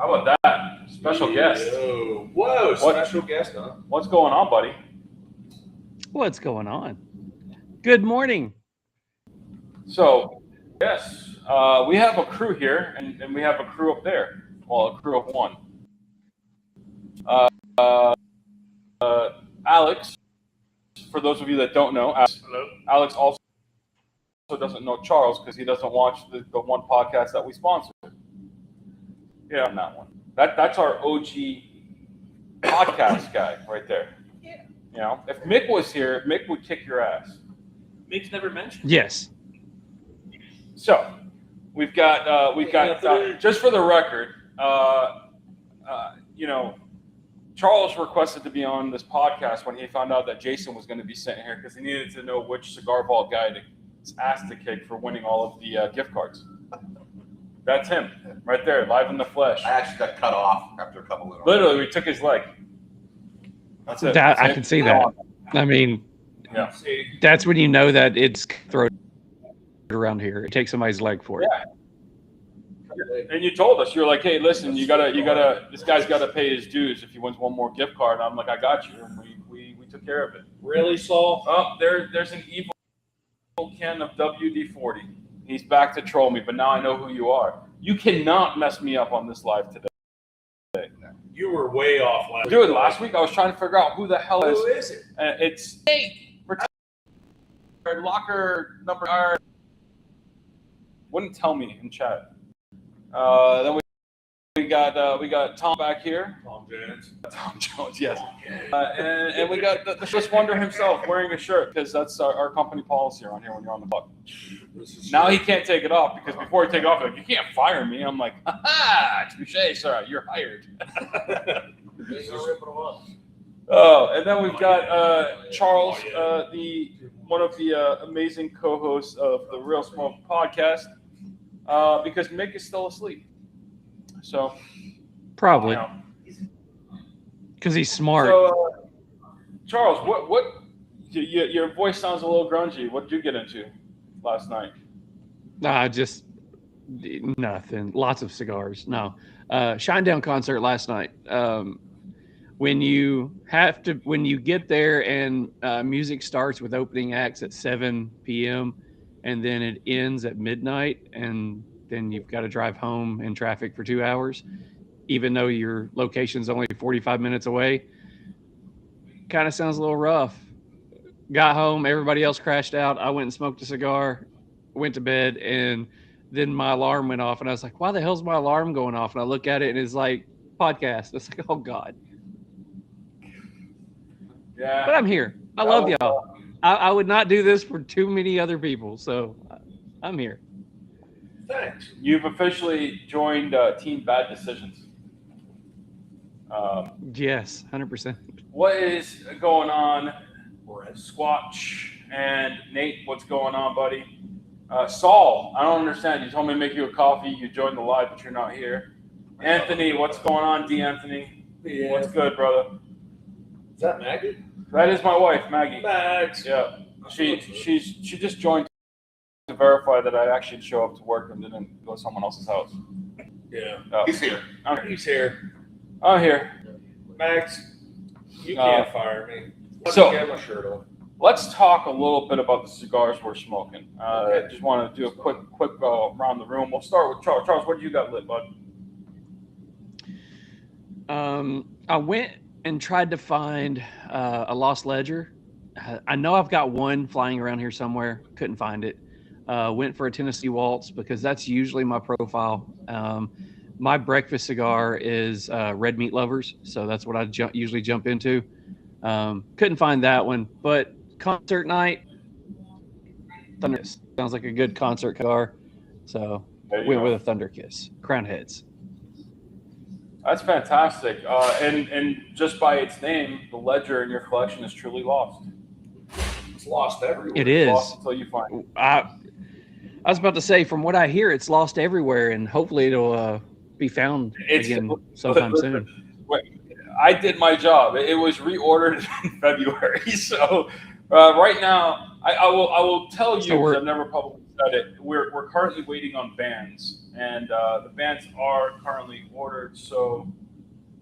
How about that? Special guest. Whoa, special guest, huh? What's going on, buddy? What's going on? Good morning. So, yes, we have a crew here, and we have a crew up there. Well, a crew of one. Alex, for those of you that don't know, Alex also doesn't know Charles because he doesn't watch the one podcast that we sponsor. Yeah, on that one. That's our OG podcast guy right there. Yeah. You know, if Mick was here, Mick would kick your ass. Mick's never mentioned. Yes. So, we've got just for the record, Charles requested to be on this podcast when he found out that Jason was going to be sitting here because he needed to know which Cigar Vault guy to ass to kick for winning all of the gift cards. That's him, right there, live in the flesh. I actually got cut off after a couple of. Literally, we took his leg. That's it. I can see that. I mean, yeah. That's when you know that it's thrown around here. It takes somebody's leg for it. Yeah. And you told us, you're like, hey, listen, you gotta, this guy's gotta pay his dues if he wins one more gift card. I'm like, I got you, and we took care of it. Really, Saul? Oh, there's an evil can of WD-40. He's back to troll me, but now I know who you are. You cannot mess me up on this live today. You were way off last week. Dude, last week I was trying to figure out who the hell Who is it? It's locker number. Wouldn't tell me in chat. Then we got Tom back here. Tom Jones. Tom Jones, yes. And we got the Swiss Wonder himself wearing a shirt because that's our company policy around here when you're on the buck. Now he can't take it off because before he take it off, like, you can't fire me. I'm like, ha, touche, sir, you're hired. Oh, and then we've got Charles, one of the amazing co-hosts of the Real Smoke podcast, because Mick is still asleep. So Probably. Because he's smart. So, Charles, what your voice sounds a little grungy. What did you get into last night? Just nothing. Lots of cigars. No. Shinedown concert last night. When you get there and music starts with opening acts at 7 p.m. and then it ends at midnight, and then you've got to drive home in traffic for 2 hours, even though your location's only 45 minutes away, kind of sounds a little rough. Got home, everybody else crashed out. I went and smoked a cigar, went to bed, and then my alarm went off, and I was like, why the hell's my alarm going off? And I look at it, and it's like, podcast. It's like, oh, God. Yeah. But I'm here. I love y'all. I would not do this for too many other people, so I'm here. Thanks. You've officially joined Team Bad Decisions. Yes, 100%. What is going on, Squatch and Nate? What's going on, buddy? Saul, I don't understand. You told me to make you a coffee. You joined the live, but you're not here. Anthony, what's going on, D. Anthony? Yeah. What's good, brother? Is that Maggie? That is my wife, Maggie. Max. Yeah, she just joined to verify that I actually show up to work and didn't go to someone else's house. Yeah. Oh. He's here. He's here. I'm here. Max, you can't fire me. So- Get my shirt on. Let's talk a little bit about the cigars we're smoking. Okay. Just want to do a quick around the room. We'll start with Charles. Charles, what do you got lit, bud? I went and tried to find a Lost Ledger. I know I've got one flying around here somewhere. Couldn't find it. Went for a Tennessee Waltz because that's usually my profile. My breakfast cigar is Red Meat Lovers, so that's what I usually jump into. Couldn't find that one, but concert night, Thunder Kiss sounds like a good concert cigar. So went with a Thunder Kiss, Crown Heads. That's fantastic. And just by its name, the ledger in your collection is truly lost. It's lost everywhere. It is. Lost until you find it. I was about to say, from what I hear, it's lost everywhere, and hopefully it'll be found again sometime soon. I did my job. It was reordered in February. So right now, I will tell you, because I've never publicly that we're currently waiting on bands, and the bands are currently ordered. So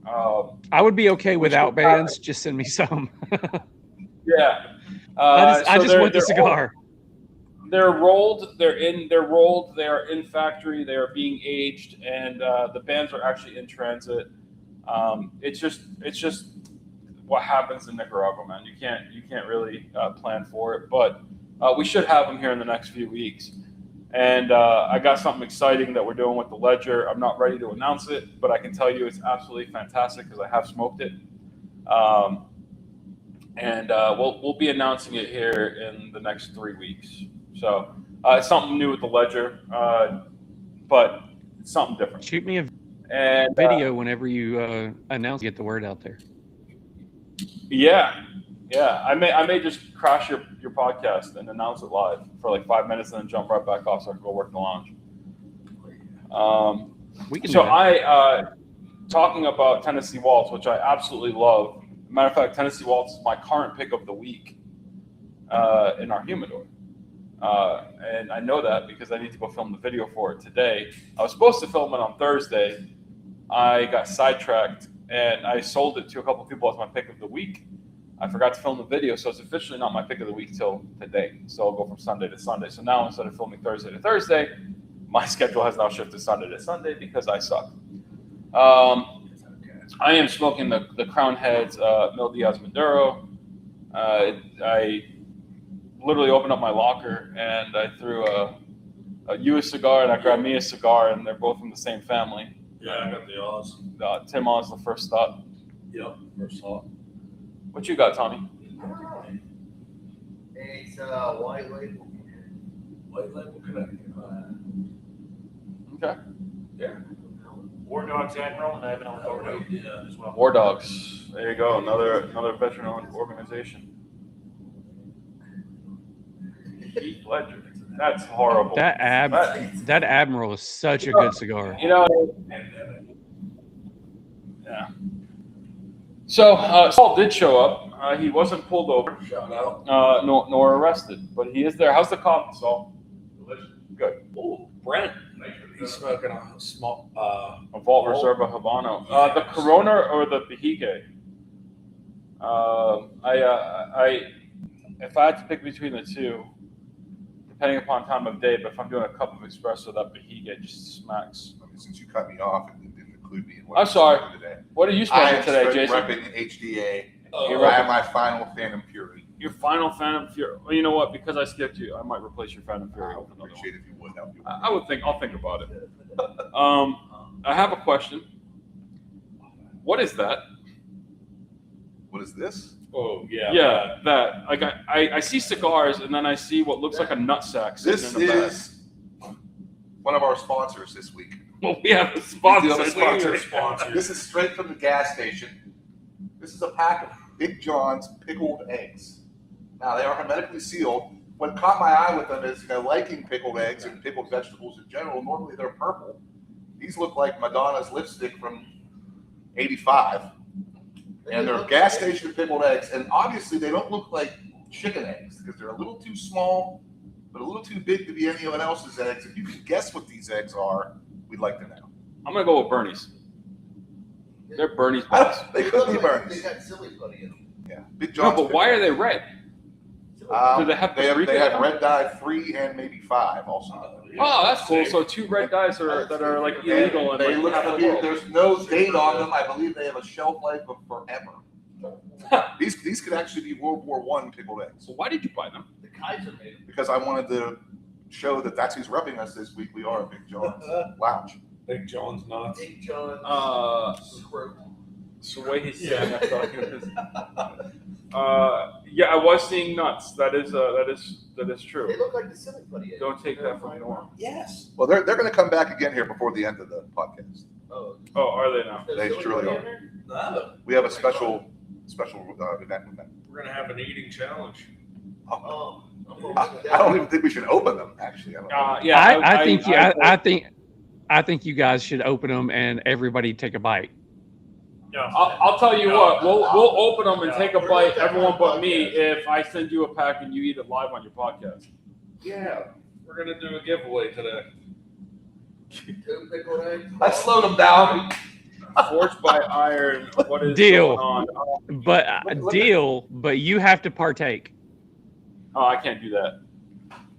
I would be okay without should- bands. Just send me some. yeah, I so just want the cigar. They're rolled. They're rolled. They are in factory. They are being aged, and the bands are actually in transit. It's just what happens in Nicaragua, man. You can't really plan for it, but we should have them here in the next few weeks. And I got something exciting that we're doing with the Ledger. I'm not ready to announce it, but I can tell you it's absolutely fantastic because I have smoked it. And we'll be announcing it here in the next 3 weeks. So it's something new with the Ledger, but it's something different. Shoot me a And video whenever you announce, get the word out there. Yeah. I may just crash your podcast and announce it live for like 5 minutes and then jump right back off so I can go work in the lounge. We can. So do that. Talking about Tennessee Waltz, which I absolutely love. Matter of fact, Tennessee Waltz is my current pick of the week in our humidor. And I know that because I need to go film the video for it today. I was supposed to film it on Thursday. I got sidetracked and I sold it to a couple of people as my pick of the week. I forgot to film the video, so it's officially not my pick of the week till today. So I'll go from Sunday to Sunday. So now instead of filming Thursday to Thursday, my schedule has now shifted Sunday to Sunday because I suck. I am smoking the Crown Heads Mil Diaz Maduro. I literally opened up my locker and I threw you a cigar and I grabbed me a cigar, and they're both from the same family. Yeah, I got the Oz. Tim Oz, the first stop. Yep, first thought. What you got, Tommy? It's white label. White Label Connecticut. Okay. Yeah. War Dogs Admiral, and I have an Alberto Yeah. as well. War Dogs. There you go. Another veteran-owned organization. Heath Ledger. That's horrible. That Admiral is such a good cigar. You know. Yeah. So Saul did show up. He wasn't pulled over, Shout out. nor arrested, but he is there. How's the coffee, Saul? Good. Oh, Brent. He's smoking a small. A Vault Reserva Habano. The Corona or the Behike? If I had to pick between the two, depending upon time of day, but if I'm doing a cup of espresso, that Behike just smacks. Since you cut me off and didn't include me in what I'm sorry. smoking today. What are you I smoking am today, Jason? repping HDA. You're I repping- am my final Phantom Fury. Your final Phantom Fury. Well, you know what? Because I skipped you, I might replace your Phantom I Fury would with another one. appreciate if you would help you. I would think. I'll think about it. I have a question. What is that? What is this? Oh, yeah. Yeah, that. Like I see cigars and then I see what looks like a nutsack sitting This in the bag. is one of our sponsors this week. Well, we have a sponsor. We do have a sponsor. Sponsor. This is straight from the gas station. This is a pack of Big John's pickled eggs. Now they are hermetically sealed. What caught my eye with them is, liking pickled eggs and pickled vegetables in general. Normally they're purple. These look like Madonna's lipstick from '85, and they're gas station pickled eggs. And obviously they don't look like chicken eggs because they're a little too small, but a little too big to be anyone else's eggs. If you can guess what these eggs are, we'd like to know. I'm gonna go with Bernie's. They're Bernie's box. They could be burns. They got silly putty in them. Yeah, Big No, John's. but why are they red? Do they have paprika They in have them? red dye 3 and maybe 5 also. Oh, that's cool. So 2 red dyes that are like illegal and They like look half to the be, world. there's no date on them. I believe they have a shelf life of forever. These could actually be World War I pickled eggs. So why did you buy them? The Kaiser made them. Because I wanted to show that that's who's repping us this week. We are at Big John's Lounge. Big John's nuts. Big John. Screw. So the way he's saying, I thought he was. Yeah, I was seeing nuts. That is true. They look like the silly putty. eggs. Don't take that from Norm. Yes. Well, they're going to come back again here before the end of the podcast. Oh, Oh, are they now? there's They silly surely putty are. in there? No. We have a special event with them. We're gonna have an eating challenge. Oh. I don't even think we should open them. Actually, I don't know. Yeah, I think you guys should open them and everybody take a bite. No. I'll tell you what. We'll open them and take a bite, everyone but me, if I send you a pack and you eat it live on your podcast. Yeah. We're gonna do a giveaway today. 2 pickled eggs. I slowed them down. Forged by Iron. What is Deal. going on? But Look at- deal, but you have to partake. Oh, I can't do that.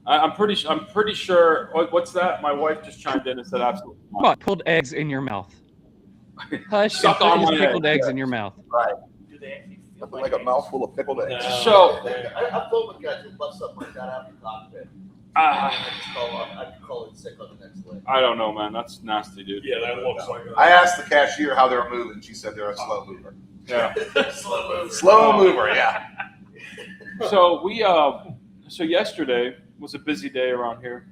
I'm pretty sure. What's that? My wife just chimed in and said absolutely Come not. on, pickled eggs in your mouth. Hush, and Suck put on his my pickled egg, eggs yeah. in your mouth. Do they actually feel Nothing like a mouthful of pickled eggs. No. So- I've told the guys who bust something like that out in the cockpit. Ah, I could call it sick on the next leg. I don't know, man. That's nasty, dude. Yeah, that looks like a. I asked the cashier how they were moving. She said they're a slow mover. Yeah. Slow mover. Slow mover, yeah. So so yesterday was a busy day around here.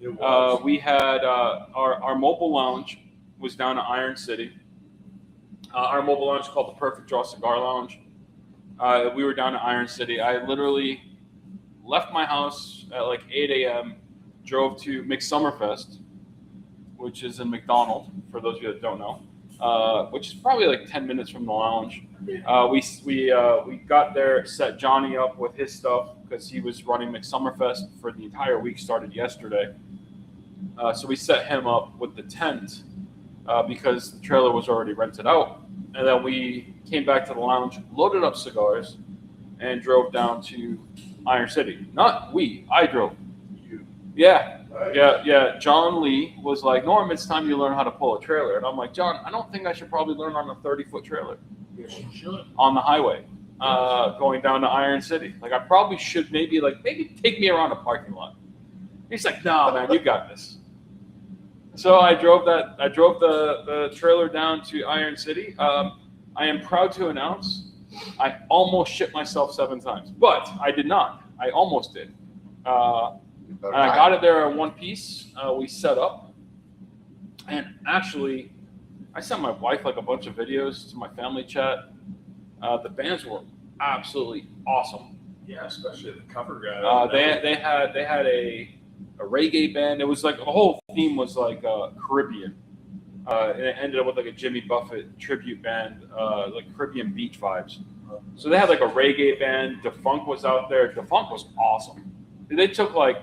It was. We had our mobile lounge was down at Iron City. Our mobile lounge is called the Perfect Draw Cigar Lounge. We were down at Iron City. I literally left my house at like 8 a.m., drove to McSummerfest, which is in McDonald, for those of you that don't know, which is probably like 10 minutes from the lounge. We got there, set Johnny up with his stuff because he was running McSummerfest for the entire week, started yesterday. So we set him up with the tent because the trailer was already rented out. And then we came back to the lounge, loaded up cigars, and drove down to Iron City. Not we, I drove. Yeah. John Lee was like, Norm, it's time you learn how to pull a trailer. And I'm like, John, I don't think I should probably learn on a 30-foot trailer on the highway going down to Iron City. Like, I probably should maybe take me around a parking lot. He's like, no, man, you got this. So I drove the trailer down to Iron City. I am proud to announce I almost shit myself 7 times, but I did not. I almost did. And I got it there in one piece. We set up, and actually, I sent my wife like a bunch of videos to my family chat. The bands were absolutely awesome. Yeah, especially the cover guy. They had a reggae band. It was like the whole theme was like Caribbean, and it ended up with like a Jimmy Buffett tribute band, like Caribbean beach vibes. So they had like a reggae band. Defunk was out there. Defunk was awesome. They took like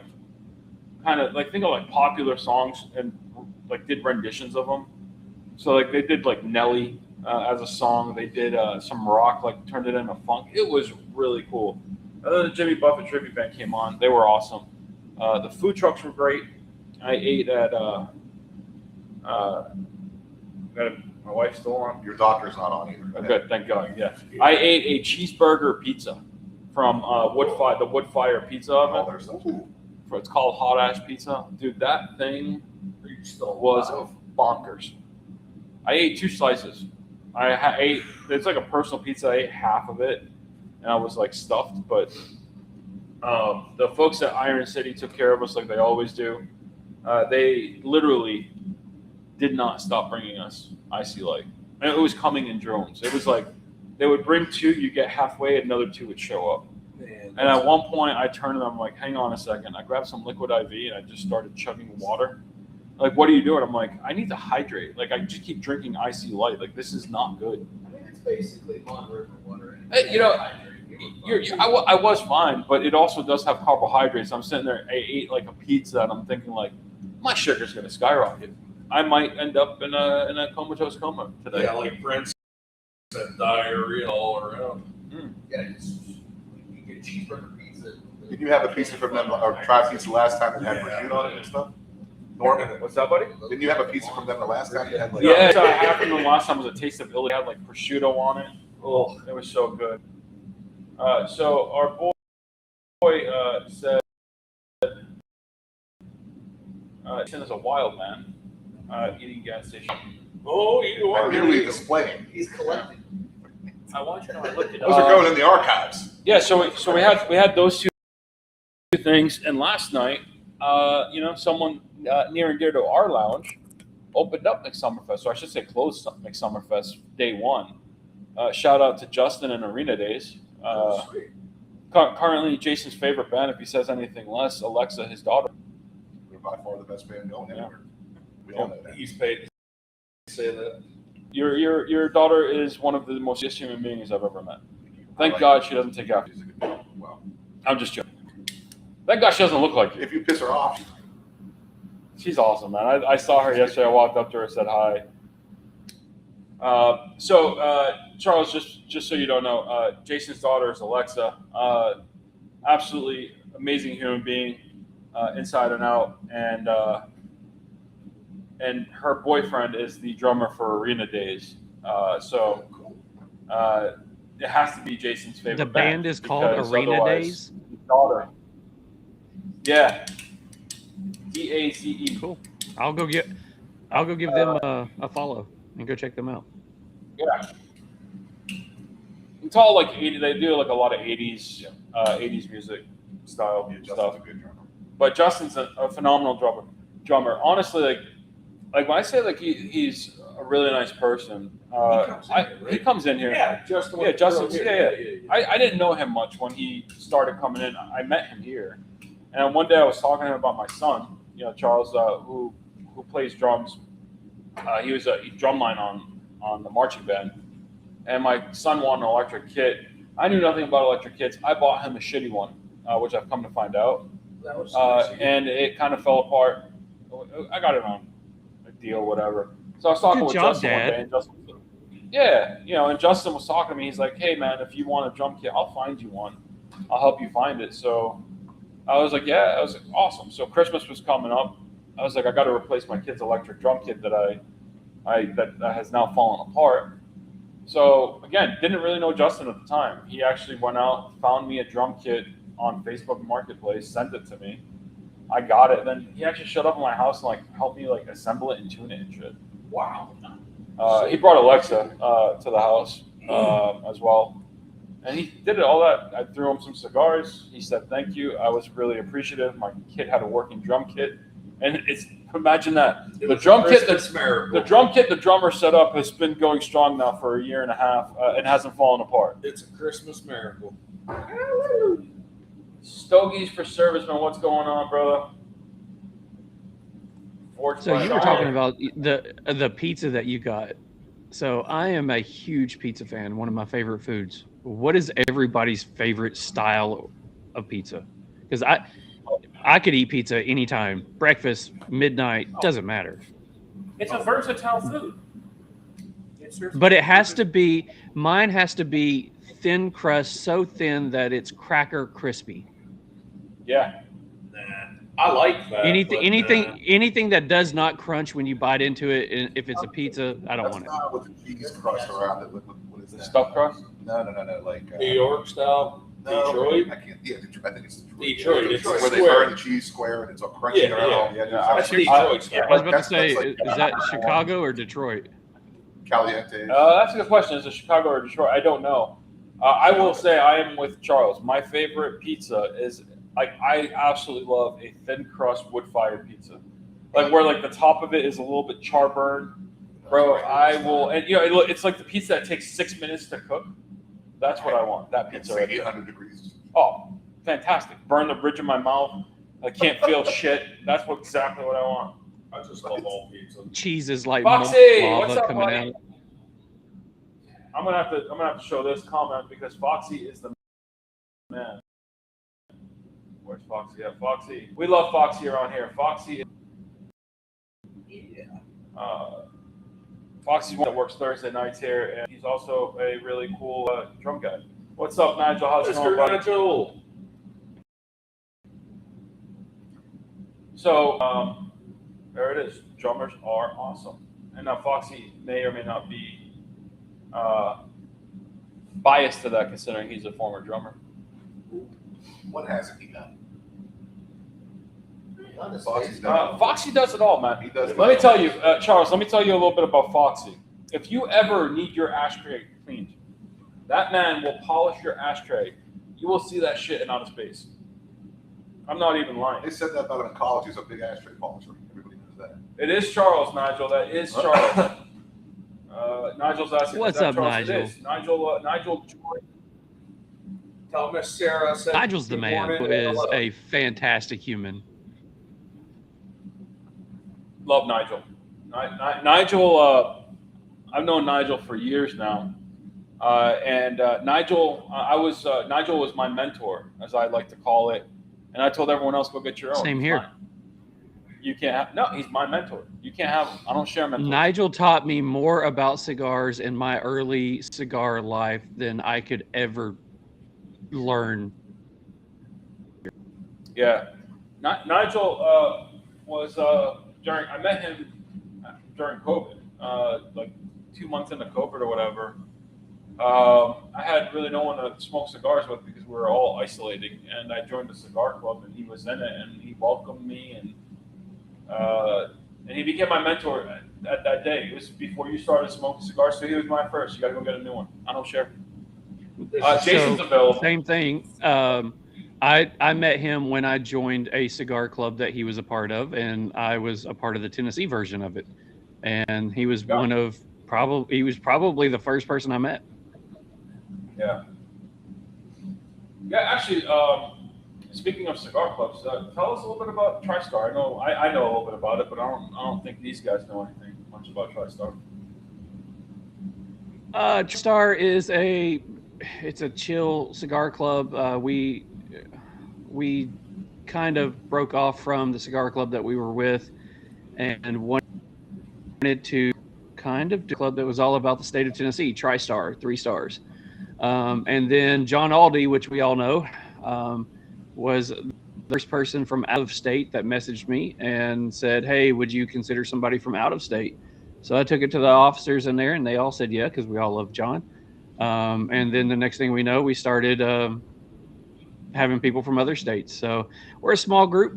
kind of like think of like popular songs and like did renditions of them. So like they did like Nelly as a song. They did some rock, like turned it into funk. It was really cool. And then the Jimmy Buffett tribute band came on. They were awesome. The food trucks were great. I ate at my wife's still on. Your doctor's not on either. Oh, good, thank God. Yeah, I ate a cheeseburger pizza from the Woodfire Pizza Oh, Oven. there's some. It's called Hot Ash Pizza. Dude, that thing was bonkers. I ate 2 slices. I ate. It's like a personal pizza. I ate half of it, and I was like stuffed. But the folks at Iron City took care of us like they always do. They literally did not stop bringing us IC Light. And it was coming in drones. It was like they would bring 2, you get halfway, another 2 would show up. Man, And at one point, I turned to them like, hang on a second. I grabbed some liquid IV and I just started chugging water. Like, what are you doing? I'm like, I need to hydrate. Like, I just keep drinking IC Light. Like, this is not good. I mean, it's basically Mon River water. Hey, you know, I was fine, but it also does have carbohydrates. I'm sitting there, I ate like a pizza, and I'm thinking like, my sugar's gonna skyrocket. I might end up in a comatose coma today. yeah, like Brent said, diarrhea all around. Yeah, you get cheeseburger pizza. Did you have a pizza from them or try pizza last time that had prosciutto on it and stuff? Norman, What's that, buddy? didn't you have a pizza from them the last time you had like? Yeah, so I had from the last time was a taste of Italy. It had like prosciutto on it. Oh, it was so good. So our boy said, "Tim is a wild man eating gas station." Oh, you I'm are. merely displaying. He's collecting. I want you to know I looked it Those up. are going in the archives. Yeah, so we had those 2 things, and last night, someone near and dear to our lounge opened up McSummerfest, or I should say closed McSummerfest day 1. Shout out to Justin and Arena Days. Currently, Jason's favorite band, if he says anything less, Alexa, his daughter. They're by far the best band going anywhere. We all know that. He's paid to say that. Your daughter is one of the most just human beings I've ever met. Thank God she doesn't take after. She's a good. Well, I'm just joking. Thank God she doesn't look like you. If you piss her off, She's awesome, man. I saw her yesterday. I walked up to her and said hi. Charles, just so you don't know, Jason's daughter is Alexa. Absolutely amazing human being, inside and out, and her boyfriend is the drummer for Arena Days. It has to be Jason's favorite. The band is called because Arena otherwise Days? his daughter. Yeah. DACE. Cool. I'll go give them a follow and go check them out. Yeah. It's all like 80. They do like a lot of 80s, 80s music style Justin's stuff. a good drummer. But Justin's a phenomenal drummer. Honestly, like when I say like he's a really nice person, he comes in here. Yeah, Justin. Yeah, Justin's. Yeah. I didn't know him much when he started coming in. I met him here, and one day I was talking to him about my son. You know, Charles, who plays drums. He was a drumline on the marching band, and my son wanted an electric kit. I knew nothing about electric kits. I bought him a shitty one, which I've come to find out, That was nice of you. and it kind of fell apart. I got it on a deal, whatever. So I was talking Good with job, Justin Dad. one day, and Justin, yeah, you know, and Justin was talking to me. He's like, "Hey, man, if you want a drum kit, I'll find you one. I'll help you find it." So I was like, "Yeah," I was like, "Awesome." So Christmas was coming up. I was like, "I got to replace my kid's electric drum kit that that has now fallen apart." So again, didn't really know Justin at the time. He actually went out, found me a drum kit on Facebook Marketplace, sent it to me. I got it. Then he actually showed up at my house and like helped me like assemble it and tune it and shit. Wow. He brought Alexa to the house as well, and he did it all that. I threw him some cigars. He said thank you. I was really appreciative. My kid had a working drum kit, and it's imagine that the drum kit, the drum kit the drummer set up has been going strong now for a year and a half and hasn't fallen apart. It's a Christmas miracle. Stogies for Servicemen, what's going on, brother? So you were talking about the pizza that you got. So I am a huge pizza fan, one of my favorite foods. What is everybody's favorite style of pizza? Because I could eat pizza anytime, breakfast, midnight, doesn't matter. It's a versatile food. But it has to be, mine has to be thin crust, so thin that it's cracker crispy. Yeah. Nah, I like that. Anything that does not crunch when you bite into it, and if it's a pizza, I don't want it. Not with the cheese crust around it. What is The that? stuffed crust? No. Like New York style. no, Detroit? I can't. Yeah, Detroit. I think it's Detroit. Detroit, it's where they square. burn the cheese square and it's all crunchy Yeah, around. yeah. That's Detroit style. I was about to That's say, like- is that Chicago or Detroit? Caliente. That's a good question. Is it Chicago or Detroit? I don't know. I will say I am with Charles. My favorite pizza is like I absolutely love a thin crust wood fired pizza, like where like the top of it is a little bit char burned. Bro, I will, and you know it's like the pizza that takes 6 minutes to cook. That's what I want. That It's pizza. like Right there. 800 degrees. Oh, fantastic! Burn the bridge of my mouth. I can't feel shit. That's exactly what I want. I just love all pizza. Cheese is like Foxy, lava what's up, coming buddy? out. I'm gonna have to show this comment because Foxy is the man. Where's Foxy at? Foxy. We love Foxy around here. Foxy. Foxy's one that works Thursday nights here, and he's also a really cool drum guy. What's up, Nigel? How's it going, Mr. buddy? Nigel. So there it is. Drummers are awesome, and now Foxy may or may not be biased to that, considering he's a former drummer. What hasn't he done? Foxy's done it. Foxy does it all, man. He does it Let me all. tell you, Charles. Let me tell you a little bit about Foxy. If you ever need your ashtray cleaned, that man will polish your ashtray. You will see that shit in outer space. I'm not even lying. They said that about him in college. He's a big ashtray polisher. Everybody knows that. It is Charles, Nigel. That is Charles. Nigel's asking. What's is that up, Charles? It Nigel? is. Nigel. Tell Miss Sarah. I said Nigel's the good man morning. who is Hello. a fantastic human. Love Nigel. Nigel. I've known Nigel for years now, and Nigel. Nigel was my mentor, as I like to call it. And I told everyone else, go get your own. Same It's here. fine. You can't have, no, he's my mentor. You can't have him. I don't share mentors. Nigel taught me more about cigars in my early cigar life than I could ever learn. Yeah. Nigel was during, I met him during COVID, like 2 months into COVID or whatever. I had really no one to smoke cigars with because we were all isolating, and I joined the cigar club, and he was in it, and he welcomed me, and he became my mentor at that day. It was before you started smoking cigars, so he was my first. You got to go get a new one. I don't share. Jason's So, available. Same thing. I met him when I joined a cigar club that he was a part of, and I was a part of the Tennessee version of it. And he was he was probably the first person I met. Yeah. Yeah, actually, speaking of cigar clubs, tell us a little bit about TriStar. I know a little bit about it, but I don't think these guys know anything much about TriStar. TriStar is it's a chill cigar club. We kind of broke off from the cigar club that we were with and wanted to kind of do a club that was all about the state of Tennessee, TriStar, 3 stars. And then John Aldi, which we all know, was the first person from out of state that messaged me and said, hey, would you consider somebody from out of state? So I took it to the officers in there, and they all said yeah, because we all love John. And then the next thing we know, we started having people from other states. So we're a small group,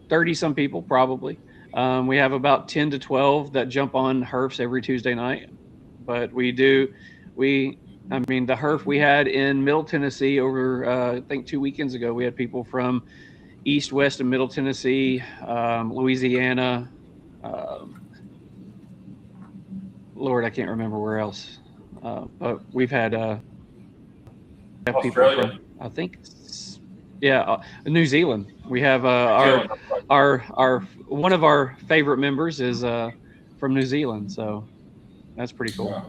30-some people probably. We have about 10 to 12 that jump on HERFs every Tuesday night. But the HERF we had in Middle Tennessee over, I think 2 weekends ago, we had people from East, West, and Middle Tennessee, Louisiana. Lord, I can't remember where else. But we've had people Australia. from, I think, New Zealand. We have our one of our favorite members is from New Zealand, so that's pretty cool. Yeah.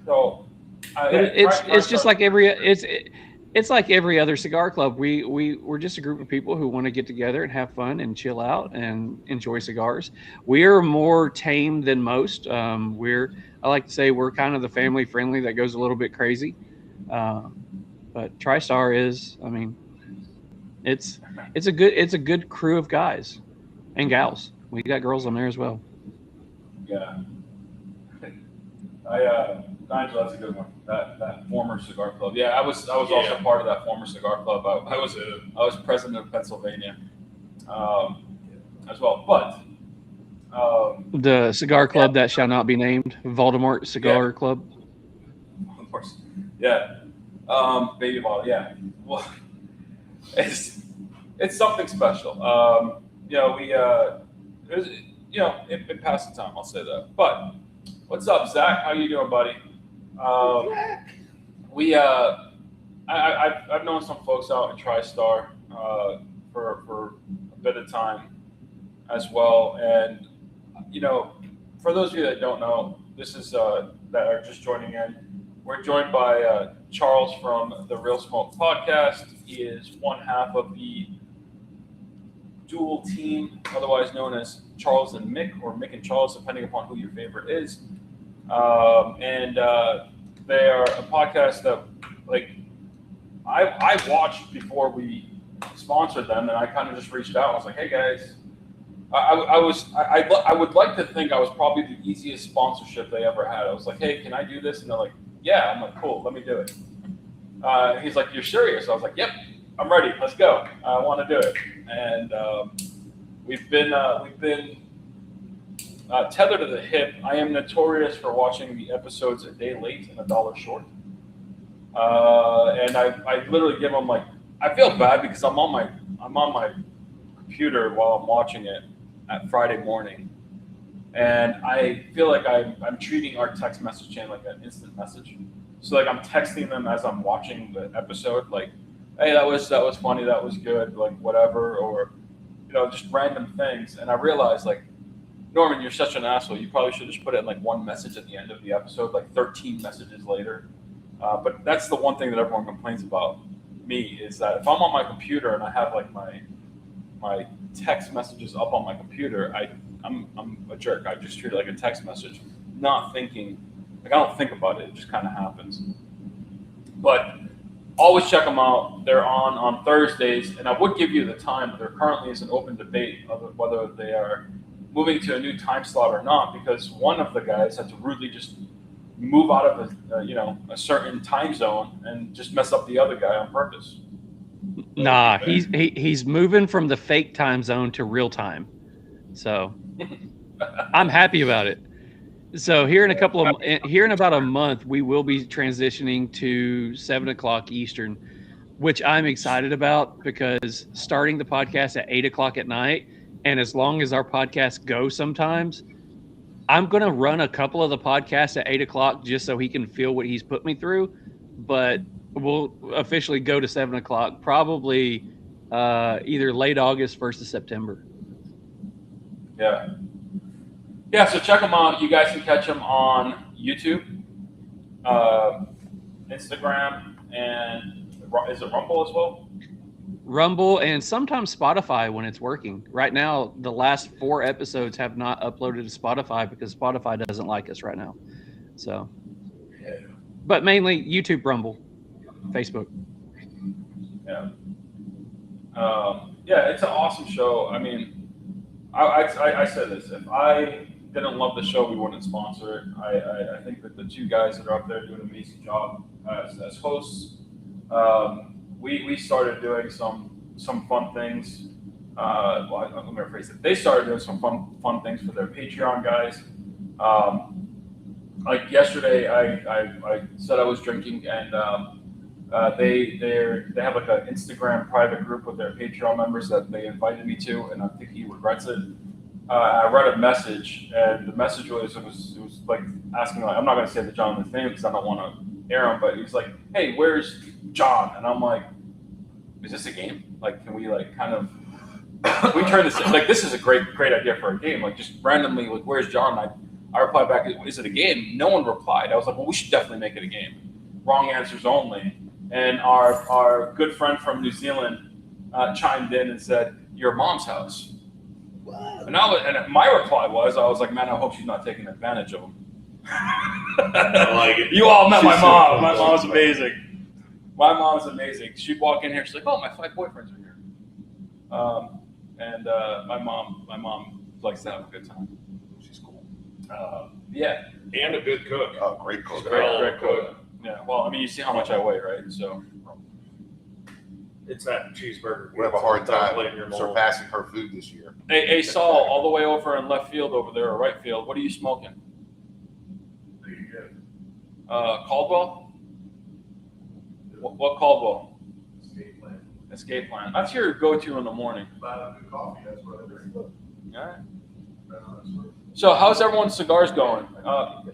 So It's just like it's like every other cigar club. We're just a group of people who want to get together and have fun and chill out and enjoy cigars. We're more tame than most. I like to say we're kind of the family friendly that goes a little bit crazy. But TriStar is, it's a good crew of guys and gals. We got girls on there as well. Yeah. Nigel, that's a good one. That former cigar club. Yeah, I was also part of that former cigar club. I was president of Pennsylvania as well. But The cigar club that shall not be named, Voldemort Cigar Club. of course, yeah. Baby bottle, yeah. Well, it's something special. It passed the time. I'll say that. But what's up, Zach? How you doing, buddy? I've known some folks out in TriStar for a bit of time as well, and for those of you that don't know, this is that are just joining in. We're joined by Charles from the Real Smoke podcast. He is one half of the dual team, otherwise known as Charles and Mick, or Mick and Charles, depending upon who your favorite is. And they are a podcast that, I watched before we sponsored them, and I kind of just reached out. I was like, hey guys, I would like to think I was probably the easiest sponsorship they ever had. I was like, hey, can I do this? And they're like, yeah. I'm like, cool, let me do it. He's like, you're serious? I was like, yep, I'm ready. Let's go. I want to do it. And we've been tethered to the hip. I am notorious for watching the episodes a day late and $1 short. And I literally give them I feel bad because I'm on my computer while I'm watching it at Friday morning, and I feel like I'm treating our text message chain like an instant message. So I'm texting them as I'm watching the episode, hey, that was funny, that was good, whatever, or just random things. And I realized Norman, you're such an asshole. You probably should just put it in one message at the end of the episode, 13 messages later. But that's the one thing that everyone complains about. me is that if I'm on my computer and I have like my text messages up on my computer, I'm a jerk. I just treat it like a text message, not thinking. Like I don't think about it. It just kind of happens. But always check them out. They're on Thursdays, and I would give you the time, but there currently is an open debate of whether they are moving to a new time slot or not, because one of the guys had to rudely just move out of a certain time zone and just mess up the other guy on purpose. Nah, he's moving from the fake time zone to real time. So I'm happy about it. So here in about a month, we will be transitioning to 7:00 Eastern, which I'm excited about because starting the podcast at 8:00 at night, and as long as our podcasts go sometimes, I'm going to run a couple of the podcasts at 8:00 just so he can feel what he's put me through. But we'll officially go to 7:00, probably either late August, 1st of September. Yeah. Yeah, so check them out. You guys can catch them on YouTube, Instagram, and is it Rumble as well? Rumble and sometimes Spotify when it's working. Right now, the last 4 episodes have not uploaded to Spotify because Spotify doesn't like us right now. So, but mainly YouTube, Rumble, Facebook. Yeah. Yeah, it's an awesome show. I mean, I said this. If I didn't love the show, we wouldn't sponsor it. I think that the 2 guys that are up there doing an amazing job as hosts. We started doing some fun things. Let me rephrase it. They started doing some fun things for their Patreon guys. Like yesterday, I said I was drinking, and they have like an Instagram private group with their Patreon members that they invited me to, and I think he regrets it. I read a message, and the message was like asking, like, I'm not going to say the gentleman's name because I don't want to air him, but he's like, "Hey, where's John?" And I'm like, "Is this a game? Like, can we like kind of we turn this like this is a great idea for a game? Like just randomly, like, where's John?" I replied back, "Is it a game?" No one replied. I was like, "Well, we should definitely make it a game. Wrong answers only." And our good friend from New Zealand chimed in and said, "Your mom's house." And my reply was, I was like, "Man, I hope she's not taking advantage of him." I like it. You all met my She's mom. so My cool. mom's amazing. My mom's amazing. She'd walk in here. She's like, "Oh, my 5 boyfriends are here." My mom likes to have a good time. She's cool. Yeah, And a good cook. Oh, great cook. great cook. Yeah. Well, I mean, you see how much I weigh, right? So. It's that cheeseburger. We have a hard Without letting your time mold. surpassing her food this year. Hey, Saul, all the way over in left field over there, or right field. What are you smoking? Caldwell? What Caldwell? Escape Plan. That's your go-to in the morning. Coffee, that's what I drink. All right. So, how's everyone's cigars going?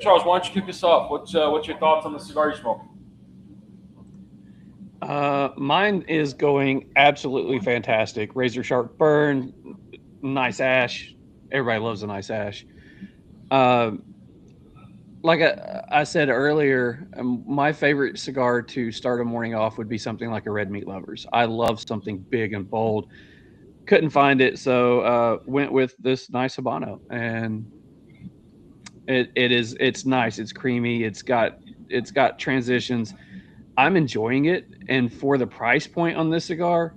Charles, why don't you kick us off? What's your thoughts on the cigar you're smoking? Mine is going absolutely fantastic. Razor sharp burn, nice ash. Everybody loves a nice ash. Like I said earlier, my favorite cigar to start a morning off would be something like a Red Meat Lovers. I love something big and bold. Couldn't find it, so went with this nice Habano, and it's nice. It's creamy. It's got transitions. I'm enjoying it, and for the price point on this cigar,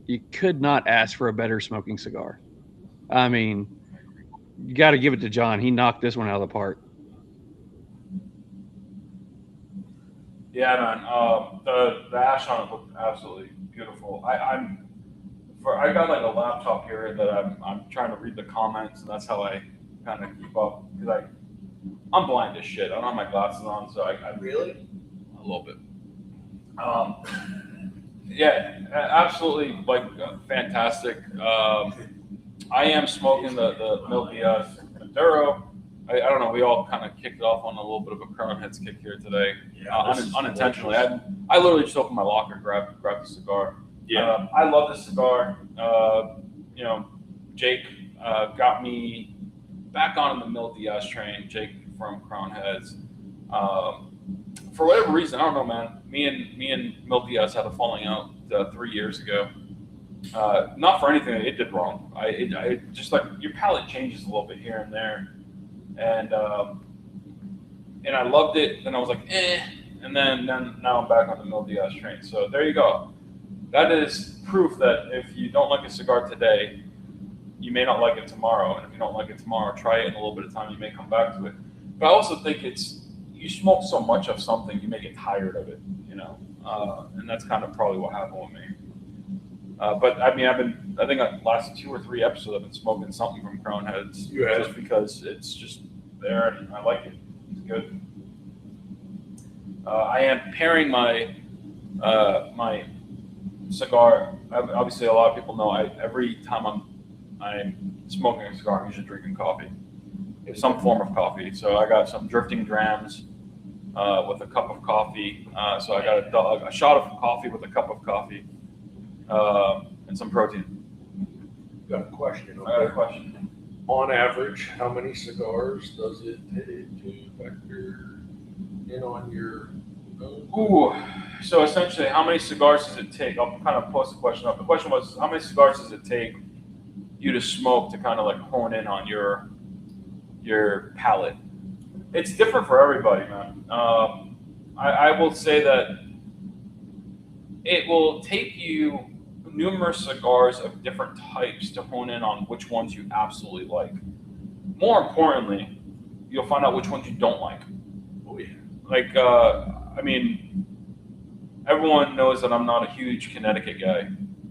you could not ask for a better smoking cigar. I mean, you got to give it to John. He knocked this one out of the park. Yeah, man. The ash on it looked absolutely beautiful. I got like a laptop here that I'm trying to read the comments, and that's how I kind of keep up because I'm blind as shit. I don't have my glasses on, so I Really? a little bit. Yeah, absolutely, like fantastic. I am smoking the Mil Díaz Maduro. I don't know. We all kind of kicked it off on a little bit of a Crown Heads kick here today, unintentionally. I literally just opened my locker, grabbed the cigar. Yeah. I love this cigar. Jake got me back on the Mil Díaz train. Jake from Crown Heads. for whatever reason, I don't know, man. Me and Mil Diaz had a falling out 3 years ago. Not for anything that it did wrong. I just like your palate changes a little bit here and there, and I loved it. And I was like, and then now I'm back on the Mil Diaz train. So there you go. That is proof that if you don't like a cigar today, you may not like it tomorrow. And if you don't like it tomorrow, try it in a little bit of time. You may come back to it. But I also think you smoke so much of something, you may get tired of it, you know. And that's kind of probably what happened with me. But I mean, I think the last 2 or 3 episodes I've been smoking something from Crown Heads, just because it's just there and I like it. It's good. I am pairing my my cigar. Obviously, a lot of people know every time I'm smoking a cigar, I'm usually drinking coffee, some form of coffee. So I got some Drifting Drams with a cup of coffee. So I got a shot of coffee with a cup of coffee and some protein. Got a question. I got a question. On average, how many cigars does it take to factor in on your own? Ooh, so essentially, how many cigars does it take? I'll kind of post the question up. The question was, how many cigars does it take you to smoke to kind of like hone in on your palate? It's different for everybody, man. I will say that it will take you numerous cigars of different types to hone in on which ones you absolutely like. More importantly, you'll find out which ones you don't like. Oh yeah. Like, I mean, everyone knows that I'm not a huge Connecticut guy.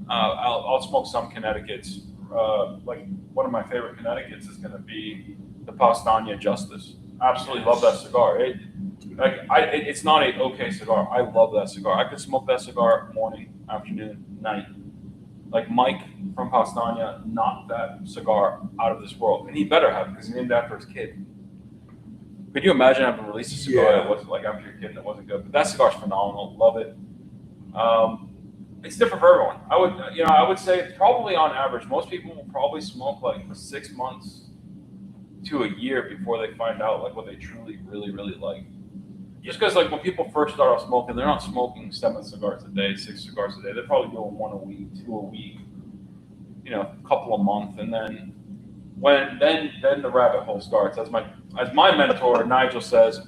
I'll smoke some Connecticut's. Like one of my favorite Connecticut's is going to be the Pastania Justice. Absolutely love that cigar. It's not a okay cigar. I love that cigar. I could smoke that cigar morning, afternoon, night. Like Mike from Pastania knocked that cigar out of this world, and he better have because he named it after his kid. Could you imagine having released a cigar that wasn't like after your kid and it wasn't good? But that cigar's phenomenal. Love it. It's different for everyone. I would say probably on average, most people will probably smoke like for 6 months to a year before they find out like what they truly, really, really like. Just because like when people first start off smoking, they're not smoking 7 cigars a day, 6 cigars a day. They're probably doing 1 a week, 2 a week, a couple a month, and then then the rabbit hole starts. As my mentor Nigel says,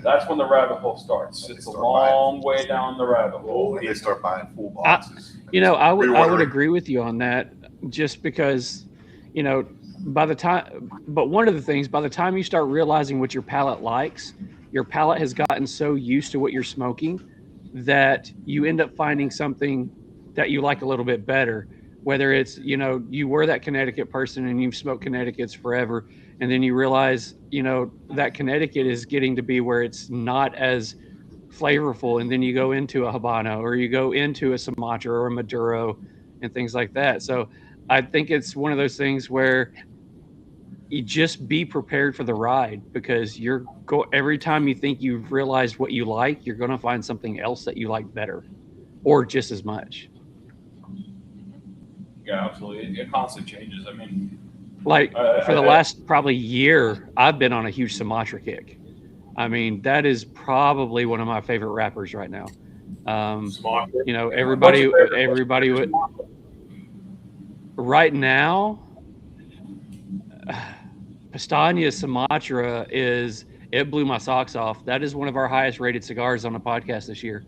that's when the rabbit hole starts. It's a long way down the rabbit hole. They start buying full boxes. I would agree with you on that, just because, by the time you start realizing what your palate likes, your palate has gotten so used to what you're smoking that you end up finding something that you like a little bit better. Whether it's, you were that Connecticut person and you've smoked Connecticut's forever, and then you realize, that Connecticut is getting to be where it's not as flavorful, and then you go into a Habano or you go into a Sumatra or a Maduro and things like that. So I think it's one of those things where you just be prepared for the ride, because every time you think you've realized what you like, you're going to find something else that you like better or just as much. Yeah, absolutely. It constantly changes. I mean, for the last probably year, I've been on a huge Sumatra kick. I mean, that is probably one of my favorite rappers right now. Everybody would right now. Pastania Sumatra it blew my socks off. That is one of our highest rated cigars on the podcast this year.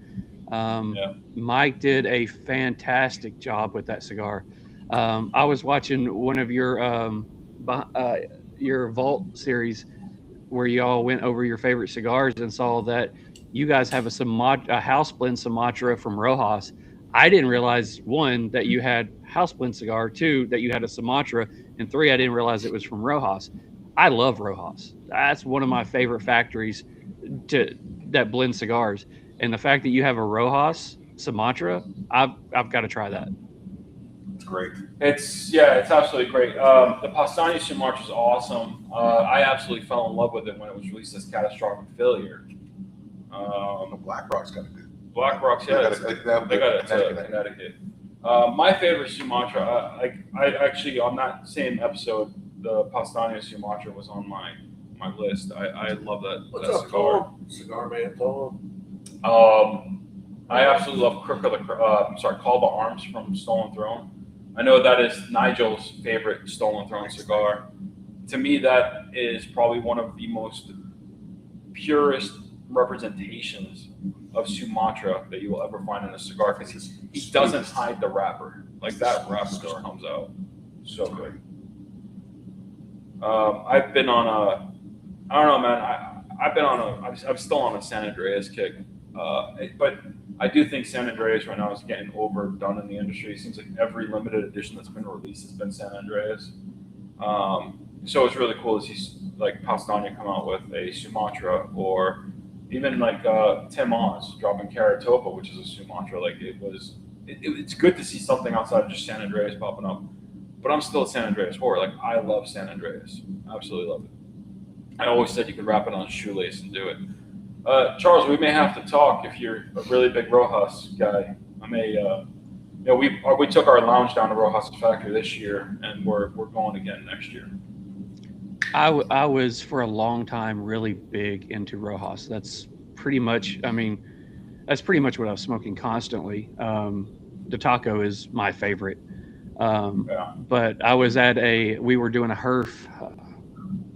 Mike did a fantastic job with that cigar. I was watching one of your Vault series where y'all went over your favorite cigars and saw that you guys have a house blend Sumatra from Rojas. I didn't realize, 1, that you had house blend cigar, 2, that you had a Sumatra, and 3, I didn't realize it was from Rojas. I love Rojas. That's one of my favorite factories that blend cigars. And the fact that you have a Rojas Sumatra, I've got to try that. It's great. It's absolutely great. The Pastania Sumatra is awesome. I absolutely fell in love with it when it was released as Catastrophic Failure. Black Rock's got a good. Black Rock's, they got it to Connecticut. My favorite Sumatra, I actually on that same episode, the Pastania Sumatra was on my my list. I love that, What's that up, cigar. Tom? Cigar man, Tom. I absolutely love Crook of the Call to Arms from Stolen Throne. I know that is Nigel's favorite Stolen Throne cigar. To me, that is probably one of the most purest representations of Sumatra that you will ever find in a cigar, because he doesn't hide the wrapper. Like, that wrapper just comes out so good. I've been on a, I don't know, man. I'm still on a San Andreas kick. But I do think San Andreas right now is getting overdone in the industry. It seems like every limited edition that's been released has been San Andreas. So it's really cool to see like Pastania come out with a Sumatra, or even like Tim Oz dropping Caratopa, which is a Sumatra. Like, it's good to see something outside of just San Andreas popping up. But I'm still a San Andreas whore. Like, I love San Andreas. Absolutely love it. I always said you could wrap it on a shoelace and do it. Charles, we may have to talk if you're a really big Rojas guy. I may, we took our lounge down to Rojas Factory this year, and we're going again next year. I was for a long time really big into Rojas. That's pretty much what I was smoking constantly. The Taco is my favorite. But I was we were doing a HERF,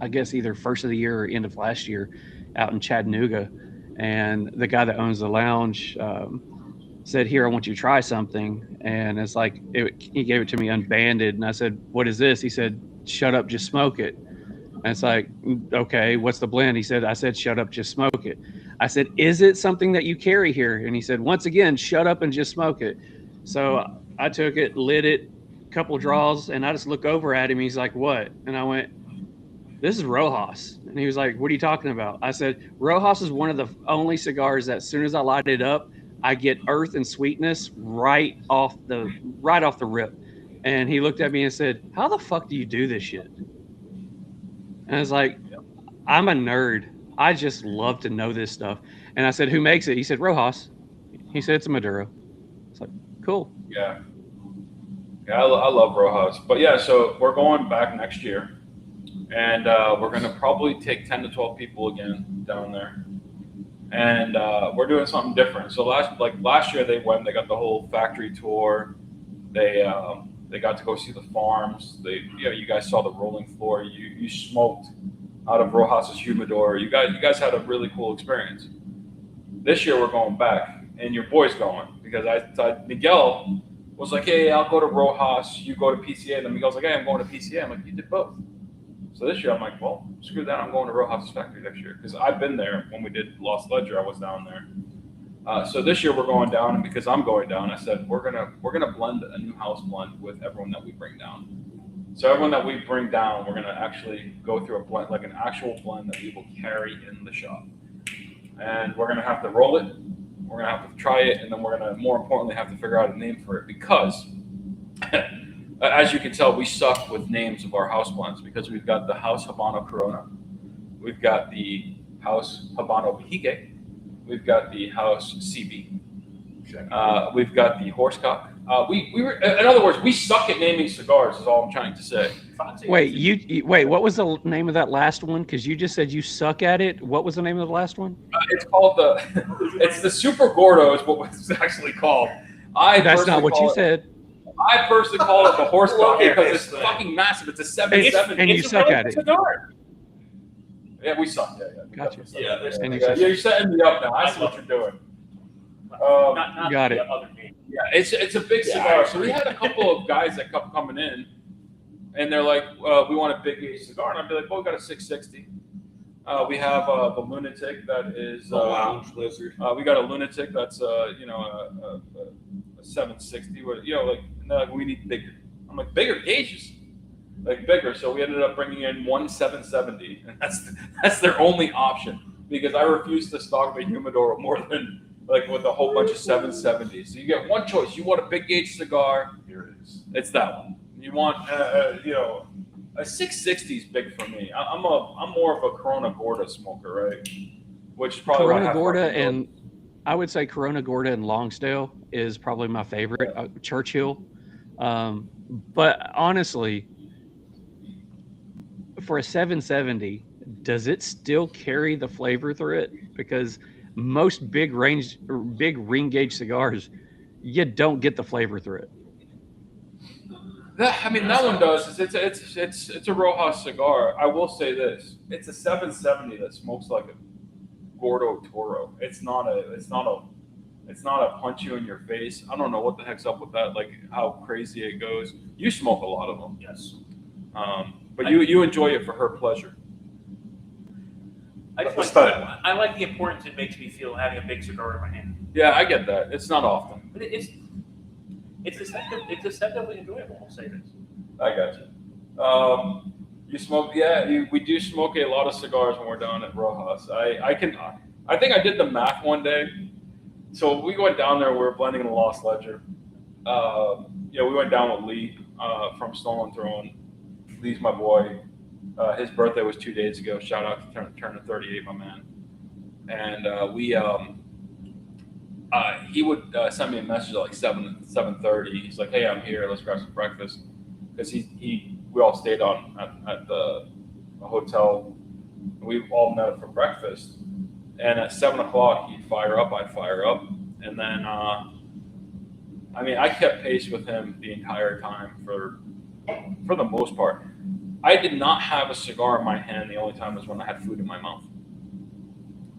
I guess either first of the year or end of last year, out in Chattanooga, and the guy that owns the lounge said, "Here, I want you to try something." And it's like, he gave it to me unbanded, and I said, "What is this?" He said, "Shut up, just smoke it." And it's like, okay, what's the blend? I said, "Shut up, just smoke it." I said, "Is it something that you carry here?" And he said, "Once again, shut up and just smoke it." So I took it, lit it, couple draws, and I just look over at him. He's like, "What?" And I went, "This is Rojas." And he was like, "What are you talking about?" I said, "Rojas is one of the only cigars that as soon as I light it up, I get earth and sweetness right off the rip." And he looked at me and said, "How the fuck do you do this shit?" And I was like, "I'm a nerd. I just love to know this stuff." And I said, "Who makes it?" He said, "Rojas." He said, "It's a Maduro." It's like, cool. Yeah, I love Rojas. But yeah, so we're going back next year, and we're going to probably take 10 to 12 people again down there. And we're doing something different. So last year they got the whole factory tour. They got to go see the farms. You guys saw the rolling floor. You smoked out of Rojas's humidor. You guys had a really cool experience. This year we're going back, and your boy's going, because Miguel was like, "Hey, I'll go to Rojas, you go to PCA." And then Miguel's like, "Hey, I'm going to PCA." I'm like, "You did both." So this year I'm like, well, screw that. I'm going to Rojas's Factory next year, because I've been there when we did Lost Ledger. I was down there. So this year we're going down, and because I'm going down, I said we're gonna blend a new house blend with everyone that we bring down. So everyone that we bring down, we're gonna actually go through a blend, like an actual blend that we will carry in the shop, and we're gonna have to roll it. We're gonna have to try it, and then we're gonna, more importantly, have to figure out a name for it, because as you can tell, we suck with names of our house blends, because we've got the House Habano Corona, we've got the House Habano Bahige, we've got the House CB, we've got the Horsecock. In other words, we suck at naming cigars, is all I'm trying to say. Wait, what was the name of that last one? Because you just said you suck at it. What was the name of the last one? It's called it's the Super Gordo is what it's actually called. That's not what you said. I personally call it the Horsecock because it's fucking massive. It's a 7.7. And you suck at it. Yeah, we suck. Yeah. Gotcha. Yeah, And you're setting me up now. I see what you're doing. Not got the it. other name. Yeah, it's a big cigar. So we had a couple of guys that kept coming in, and they're like, "We want a big gauge cigar," and I'd be like, "Well, we got a 660. We have the Lunatic that is Lounge Lizard. we got a Lunatic that's a 760. And they're like, we need bigger. I'm like, bigger gauges, like bigger. So we ended up bringing in one 770, and that's their only option, because I refuse to stock the humidor more than with a whole bunch of 770s. So you get one choice. You want a big gauge cigar? Here it is. It's that one. You want a 660 is big for me. I'm more of a Corona Gorda smoker, right? Which is probably Corona Gorda, and I would say Corona Gorda and Longstale is probably my favorite. Churchill, but honestly, for a 770, does it still carry the flavor through it? Because most big ring gauge cigars, you don't get the flavor through it. That one does. It's a Rojas cigar. I will say this: it's a 770 that smokes like a Gordo Toro. It's not a punch you in your face. I don't know what the heck's up with that. Like how crazy it goes. You smoke a lot of them, Yes. but you enjoy it for her pleasure. I, just Let's like, start. I like the importance it makes me feel having a big cigar in my hand. Yeah, I get that. It's not often. But it's deceptively enjoyable. I'll say this. I got you. You smoke, yeah. We do smoke a lot of cigars when we're down at Rojas. I think I did the math one day. So we went down there. We were blending in the Lost Ledger. We went down with Lee from Stolen Throne. Lee's my boy. His birthday was 2 days ago. Shout out to turn 38, my man. And he would send me a message at like 7:30. He's like, "Hey, I'm here. Let's grab some breakfast." Because we all stayed at the hotel. We all met for breakfast. And at 7 o'clock, he'd fire up. I'd fire up, and then I kept pace with him the entire time for the most part. I did not have a cigar in my hand. The only time was when I had food in my mouth.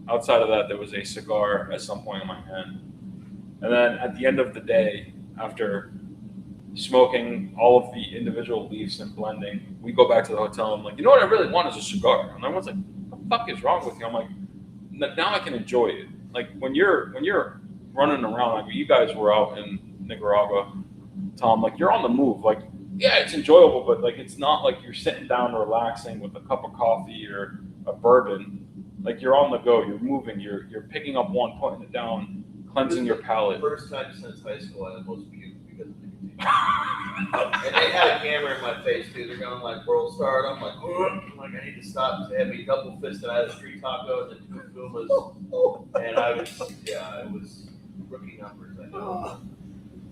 Outside of that, there was a cigar at some point in my hand. And then at the end of the day, after smoking all of the individual leaves and blending, we go back to the hotel. I'm like, you know what I really want is a cigar. And everyone's like, what the fuck is wrong with you? I'm like, now I can enjoy it. Like when you're running around, like you guys were out in Nicaragua, Tom, like you're on the move. Like, yeah, it's enjoyable, but like it's not like you're sitting down relaxing with a cup of coffee or a bourbon. Like you're on the go, you're moving, you're picking up one, putting it down, cleansing your palate. First time since high school I almost puked because of nicotine. And they had a camera in my face too. They're going like world star. I'm like, I need to stop. They had me double fisted. I had a street taco and then 2 Pumas, and it was rookie numbers. I know.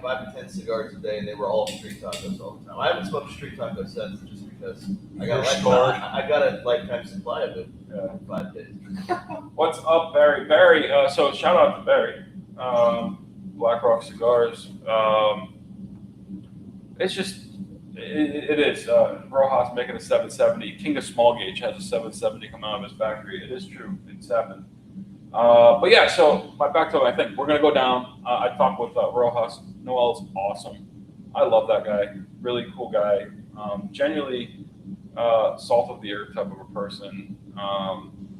5 to 10 cigars a day, and they were all street tacos all the time. I haven't smoked street taco since just because I got a lifetime supply of it in 5 days. What's up, Barry? Barry, so shout out to Barry. Black Rock Cigars. It's just, it is. Rojas making a 770. King of Small Gauge has a 770 come out of his factory. It is true. It's 7. But yeah, so back to I think we're going to go down. I talked with Rojas. Noel's awesome. I love that guy. Really cool guy. Genuinely salt of the earth type of a person.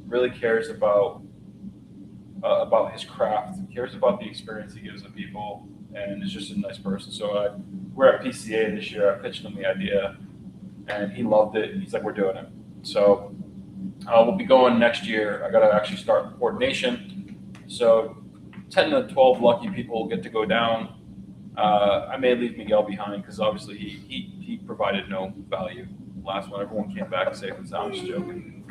Really cares about his craft. Cares about the experience he gives to people, and is just a nice person. So we're at PCA this year. I pitched him the idea, and he loved it. He's like, we're doing it. So we'll be going next year. I got to actually start the coordination. So 10 to 12 lucky people get to go down. I may leave Miguel behind because obviously he provided no value. Last one, everyone came back safe and sound. I'm just joking.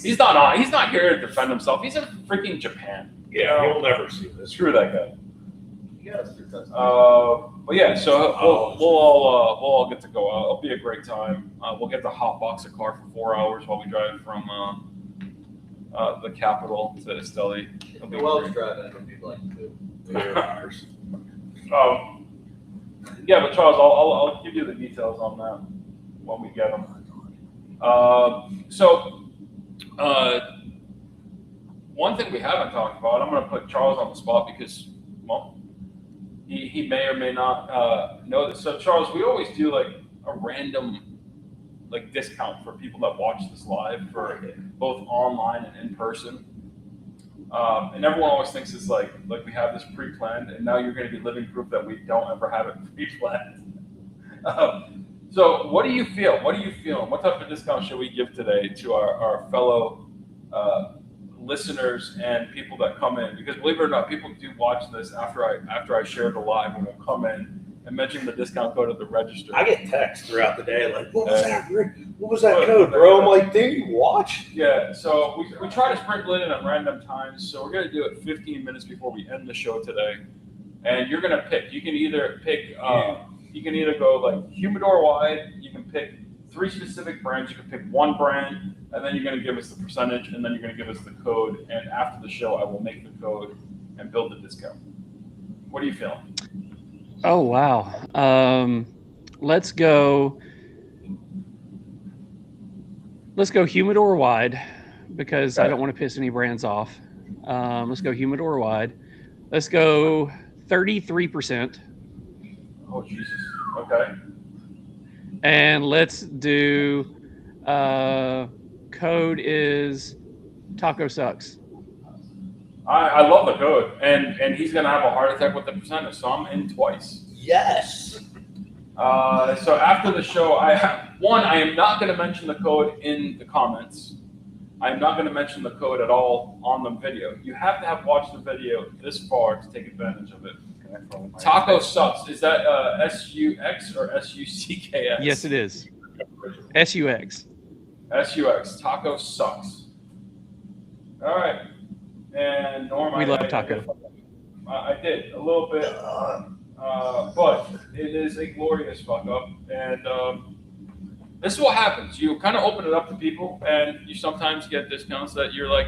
He's not here to defend himself. He's in freaking Japan. Yeah, you'll never see this. Screw that guy. Yes, that's But yeah, so we'll all get to go out. It'll be a great time. We'll get to hotbox a car for 4 hours while we drive from the capital to Esteli. It'll be Noel's great. driving. It'll be like 2 hours. Yeah, but Charles, I'll give you the details on that when we get them. One thing we haven't talked about, I'm going to put Charles on the spot because, well, he may or may not know this. So, Charles, we always do like a random like discount for people that watch this live for both online and in person. And everyone always thinks it's like we have this pre-planned, and now you're going to be living proof that we don't ever have it pre-planned. So what do you feel? What are you feeling? What type of discount should we give today to our fellow listeners and people that come in? Because believe it or not, people do watch this after I share the live, and will come in and mention the discount code at the register. I get texts throughout the day like, what was that code, bro? I'm like, did you watch? Yeah, so we try to sprinkle it in at random times. So we're going to do it 15 minutes before we end the show today. And you're going to pick. You can either pick, you can either go like humidor wide, you can pick 3 specific brands. You can pick one brand, and then you're going to give us the percentage, and then you're going to give us the code. And after the show, I will make the code and build the discount. What are you feeling? Oh wow. Let's go humidor wide because I don't want to piss any brands off. Let's go humidor wide. Let's go 33%. Oh Jesus. Okay. And let's do code is Taco Sucks. I love the code, and he's gonna have a heart attack with the percentage, so I'm in twice. Yes. So after the show, I am not gonna mention the code in the comments. I am not gonna mention the code at all on the video. You have to have watched the video this far to take advantage of it. Taco Sucks. Is that SUX or SUCKS? Yes, it is. SUX. SUX. Taco Sucks. All right. And Norm, We love taco. I did a little bit, but it is a glorious fuck up. And this is what happens. You kind of open it up to people, and you sometimes get discounts that you're like,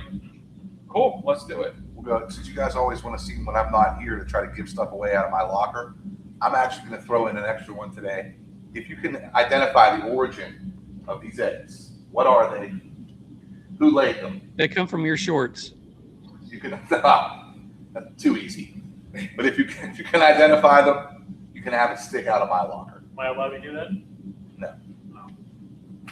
cool, let's do it. Well, since you guys always want to see when I'm not here to try to give stuff away out of my locker, I'm actually going to throw in an extra one today. If you can identify the origin of these eggs, what are they? Who laid them? They come from your shorts. You can that's too easy. But if you can identify them, you can have it stick out of my locker. Am I allowed to do that?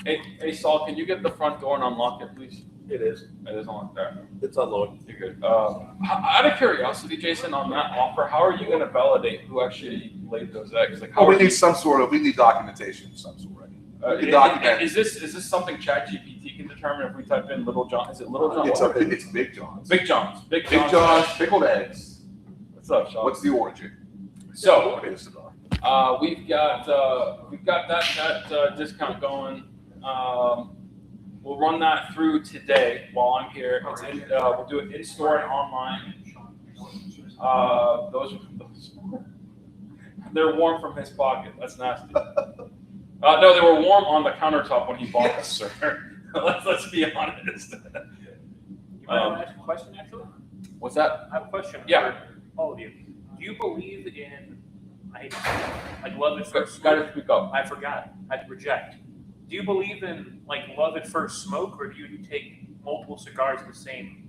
Hey, Saul, can you get the front door and unlock it, please? It is. It is unlocked there. It's unlocked. You're good. Out of curiosity, Jason, on that offer, how are you going to validate who actually laid those eggs? Like, how Oh, we are you- need we need documentation of some sort. We can document. Is this something ChatGPT can determine if we type in Little John? Is it Little John? It's Big John's. Big John's. Big John's pickled eggs. What's up, Sean? What's the origin? So Okay, cigar. we've got that discount going. We'll run that through today while I'm here. It's we'll do it in store and online. Those they're warm from his pocket. That's nasty. No, they were warm on the countertop when he bought them, sir. Let's be honest. You want to ask a question, actually? What's that? I have a question Yeah. for all of you. Do you believe in, I hate to say it, like love at first Got smoke? to speak up. I forgot. I had to reject. Do you believe in like love at first smoke, or do you take multiple cigars the same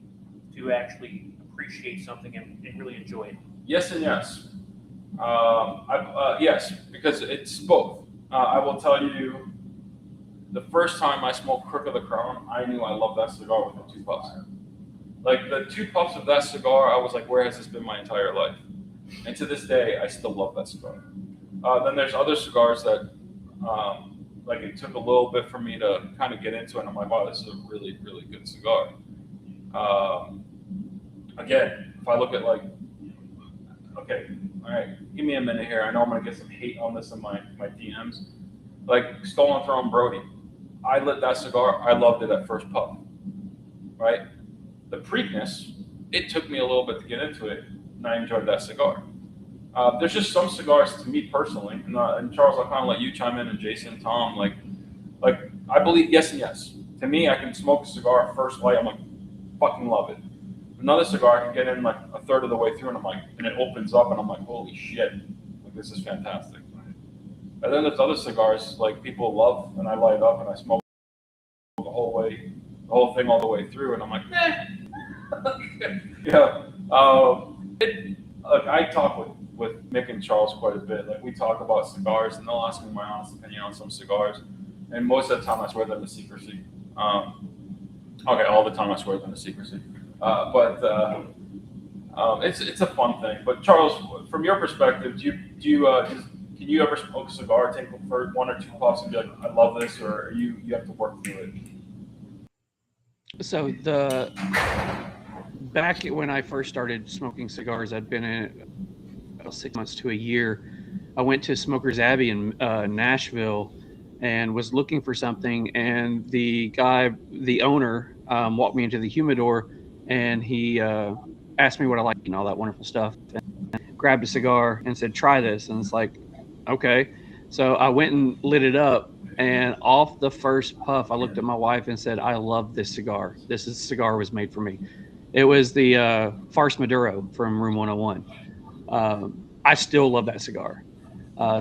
to actually appreciate something and really enjoy it? Yes and yes. Yes, because it's both. I will tell you, the first time I smoked Crook of the Crown, I knew I loved that cigar within 2 puffs. Like the 2 puffs of that cigar, I was like, where has this been my entire life? And to this day, I still love that cigar. Then there's other cigars that, like it took a little bit for me to kind of get into it. And I'm like, wow, this is a really, really good cigar. Again, if I look at like, okay, all right, give me a minute here. I know I'm gonna get some hate on this in my DMs. Like Stolen Throne Brody, I lit that cigar. I loved it at first puff, right? The Preakness, it took me a little bit to get into it, and I enjoyed that cigar. There's just some cigars to me personally, and Charles, I'll kind of let you chime in, and Jason, Tom, like I believe yes and yes. To me, I can smoke a cigar first light, I'm like, fucking love it. Another cigar, I can get in like a third of the way through, and I'm like, and it opens up, and I'm like, holy shit, like this is fantastic. And then there's other cigars like people love, and I light up and I smoke the whole thing all the way through, and I'm like, yeah. Look, I talk with Mick and Charles quite a bit. Like we talk about cigars, and they'll ask me my honest opinion on some cigars, and most of the time I swear them to secrecy. Okay, all the time I swear them to secrecy. But it's a fun thing. But Charles, from your perspective, can you ever smoke a cigar, take for 1 or 2 puffs, and be like, I love this, or you have to work through it? So back when I first started smoking cigars, I'd been in it about 6 months to a year. I went to Smokers Abbey in Nashville and was looking for something, and the owner, walked me into the humidor, and he asked me what I liked and all that wonderful stuff, and grabbed a cigar and said, try this. And it's like, okay. So I went and lit it up, And off the first puff, I looked at my wife and said, I love this cigar. Cigar was made for me. It was the Farce Maduro from Room 101. I still love that cigar.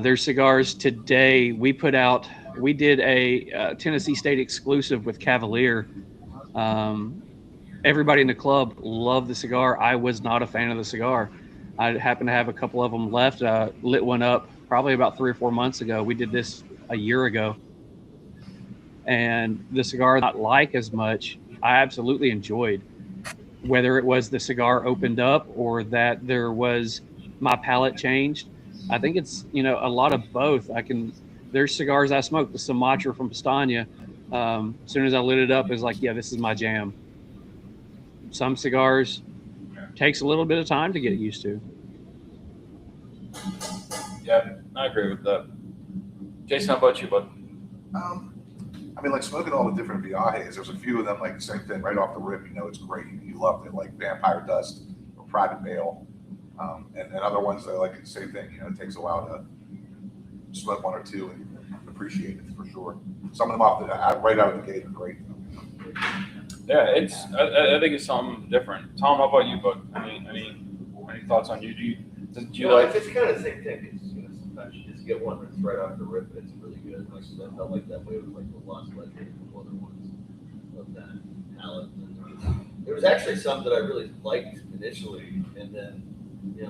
Their cigars today, we did a Tennessee State exclusive with Cavalier. Everybody in the club loved the cigar. I was not a fan of the cigar. I happened to have a couple of them left. Lit one up probably about 3 or 4 months ago. We did this a year ago. And the cigar I not like as much, I absolutely enjoyed. Whether it was the cigar opened up or that there was my palate changed, I think it's a lot of both. There's cigars I smoked, the Sumatra from Pastania. As soon as I lit it up, it's like, yeah, this is my jam. Some cigars takes a little bit of time to get used to. Yeah, I agree with that. Jason, how about you, bud? I mean, like smoking all the different Viajes, there's a few of them, like the same thing, right off the rip, it's great. You loved it, like Vampire Dust or Private Bale. And other ones that are like the same thing, it takes a while to smoke one or two and appreciate it for sure. Some of them right out of the gate are great. Yeah, I think it's something different. Tom, how about you, bud? Any thoughts on you? Do you like? It's kind of the same thing. It's, sometimes you just get one that's right off the rip. It's really good. Like I felt like that way with like the Lost Ledger and a couple other ones of that palette. There was actually some that I really liked initially, and then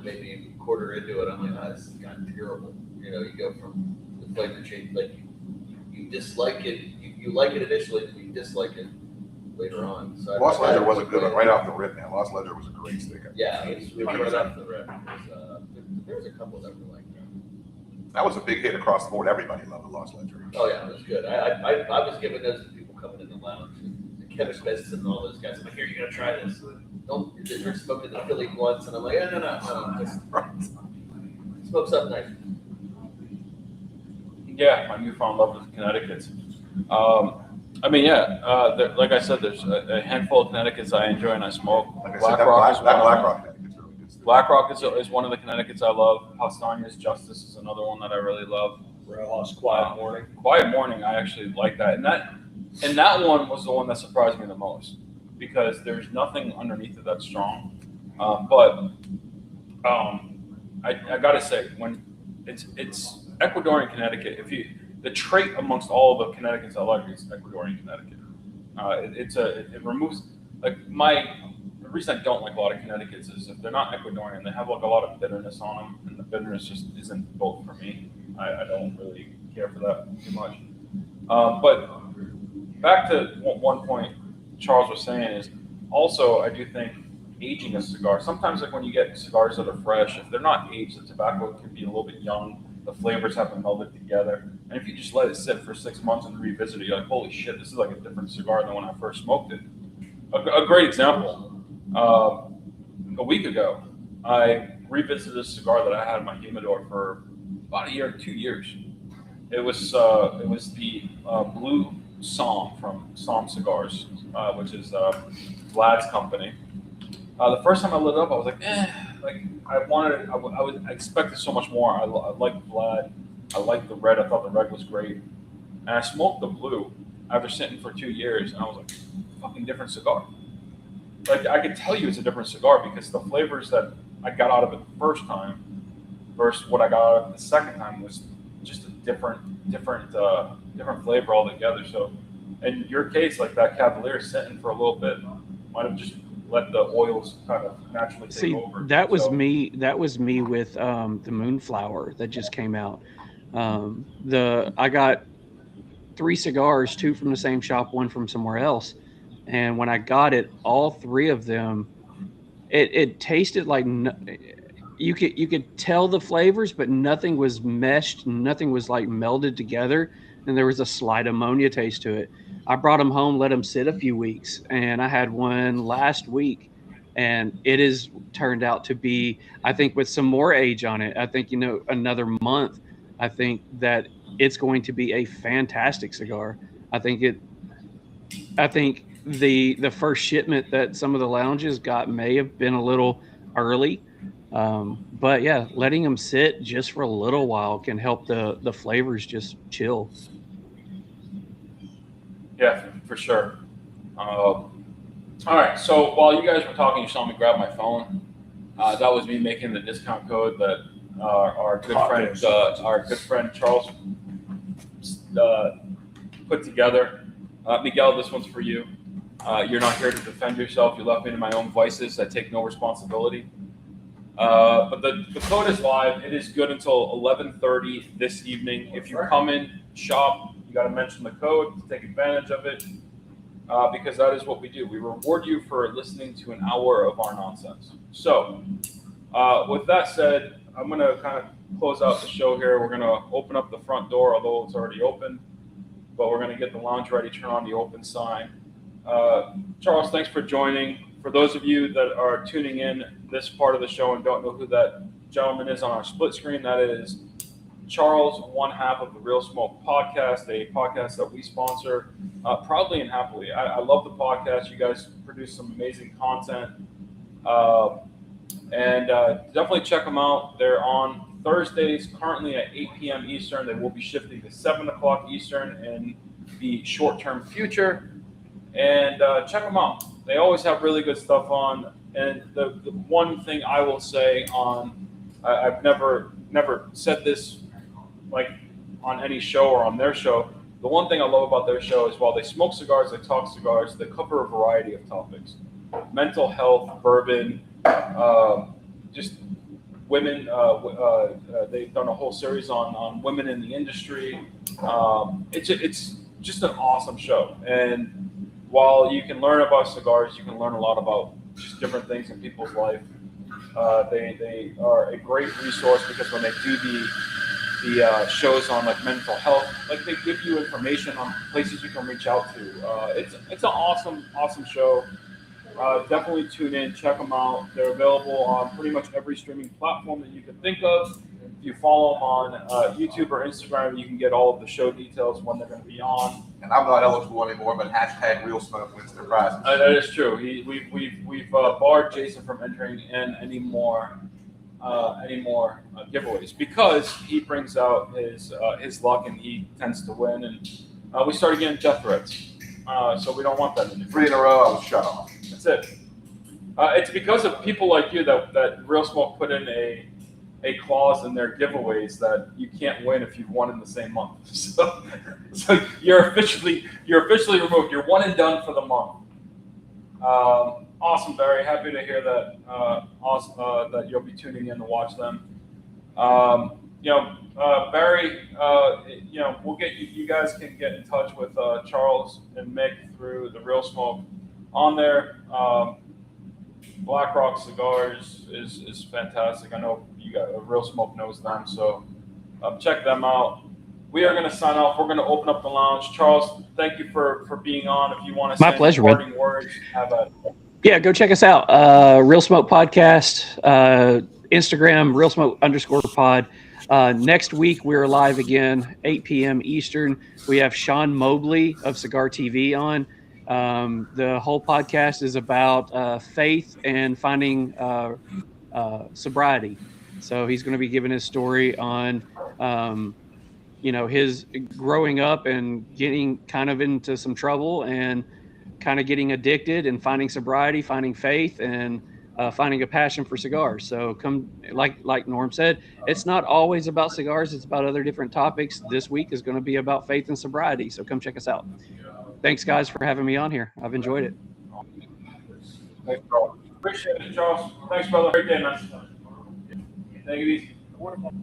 maybe a quarter into it, I'm like, oh, this has gotten terrible. You go from the flavor change, like you dislike it, you like it initially, and you dislike it later on. So Lost Ledger was a good one right off the rip, man. Lost Ledger was a great sticker. Yeah, it's really right off the rip. There was a couple that were like that. That was a big hit across the board. Everybody loved the Lost Ledger. Oh yeah, it was good. I was giving those to people coming in the lounge, and Kevin Smith and all those guys. I'm like, here, you gotta try this. Don't you're smoking the Philly once, and I'm like, no, just smoke something nice. Yeah, my newfound love with Connecticut's. Like I said, there's a handful of Connecticut's I enjoy and I smoke. Like I Black said, Rock is that one Black of them. Rock Connecticut's really good. Black Rock is one of the Connecticut's I love. Pastania's Justice is another one that I really love. Rojas Quiet Morning. Quiet Morning, I actually like that. And that one was the one that surprised me the most because there's nothing underneath it that's strong. I gotta say, when it's Ecuadorian Connecticut, the trait amongst all the Connecticut's I like is Ecuadorian Connecticut. It removes the reason I don't like a lot of Connecticut's is if they're not Ecuadorian, they have like a lot of bitterness on them, and the bitterness just isn't built for me. I don't really care for that too much. But back to one point Charles was saying is also I do think aging a cigar. Sometimes like when you get cigars that are fresh, if they're not aged, the tobacco can be a little bit young. The flavors haven't melded together. And if you just let it sit for 6 months and revisit it, you're like, holy shit, this is like a different cigar than when I first smoked it. A great example, a week ago, I revisited a cigar that I had in my humidor for about a year, 2 years. It was the Blue Somme from Somme Cigars, which is Vlad's company. The first time I lit it up, I was like, I expected so much more. I liked Vlad. I liked the red. I thought the red was great. And I smoked the blue after sitting for 2 years, and I was like, fucking different cigar. Like, I could tell you it's a different cigar because the flavors that I got out of it the first time versus what I got out of it the second time was just a different flavor altogether. So in your case, like that Cavalier sitting for a little bit might have just let the oils kind of naturally take over. That was me with the Moonflower that just came out. I got 3 cigars, 2 from the same shop, 1 from somewhere else. And when I got it, all 3 of them, it tasted like you could tell the flavors, but nothing was meshed, nothing was like melded together, and there was a slight ammonia taste to it. I brought them home, let them sit a few weeks, and I had one last week, and it has turned out to be, I think, with some more age on it, I think another month, I think that it's going to be a fantastic cigar. I think the first shipment that some of the lounges got may have been a little early, but yeah, letting them sit just for a little while can help the flavors just chill. Yeah, for sure. All right. So while you guys were talking, you saw me grab my phone. That was me making the discount code that our good friend Charles put together. Miguel, this one's for you. You're not here to defend yourself. You left me to my own vices. I take no responsibility. But the code is live. It is good until 11:30 this evening. If you come in, shop, you got to mention the code to take advantage of it, because that is what we do. We reward you for listening to an hour of our nonsense. So, with that said, I'm going to kind of close out the show here. We're going to open up the front door, although it's already open, but we're going to get the lounge ready, turn on the open sign. Charles, thanks for joining. For those of you that are tuning in this part of the show and don't know who that gentleman is on our split screen, that is Charles, one half of the Real Smoke podcast, a podcast that we sponsor proudly and happily. I love the podcast. You guys produce some amazing content. And definitely check them out. They're on Thursdays, currently at 8 p.m. Eastern. They will be shifting to 7 o'clock Eastern in the short-term future. And check them out. They always have really good stuff on. And the one thing I will say on, I've never said this like on any show or on their show. The one thing I love about their show is while they smoke cigars, they talk cigars, they cover a variety of topics. Mental health, bourbon, just women. They've done a whole series on women in the industry. It's just an awesome show. And while you can learn about cigars, you can learn a lot about just different things in people's life. They are a great resource because when they do the shows on like mental health, like they give you information on places you can reach out to. It's an awesome show. Definitely tune in, check them out. They're available on pretty much every streaming platform that you can think of. If you follow them on YouTube or Instagram, you can get all of the show details when they're going to be on. And I'm not eligible anymore, but hashtag Real Smoke wins their prizes. That is true. We've barred Jason from entering in any more giveaways because he brings out his luck and he tends to win. And we started getting death threats, so we don't want that anymore. 3 in a row, I was shut off. That's it. It's because of people like you that Real Smoke put in a clause in their giveaways that you can't win if you've won in the same month. So you're officially removed. You're one and done for the month. Awesome, Barry. Happy to hear that. That you'll be tuning in to watch them. Barry. We'll get you. You guys can get in touch with Charles and Mick through the Real Smoke on there. Black Rock Cigars is fantastic. I know you got Real Smoke knows them, so check them out. We are going to sign off. We're going to open up the lounge. Charles, thank you for being on. If you want to say any parting words, have at it. Yeah, go check us out. Real Smoke Podcast, Instagram, Real Smoke _pod. Next week, we're live again, 8 p.m. Eastern. We have Sean Mobley of Cigar TV on. The whole podcast is about faith and finding sobriety. So he's going to be giving his story on, his growing up and getting kind of into some trouble and kind of getting addicted and finding sobriety, finding faith, and finding a passion for cigars. So come, like Norm said, it's not always about cigars. It's about other different topics. This week is going to be about faith and sobriety. So come check us out. Thanks, guys, for having me on here. I've enjoyed it. Thanks, Charles. Appreciate it, Charles. Thanks, brother. Great day, man. Take it easy. Wonderful.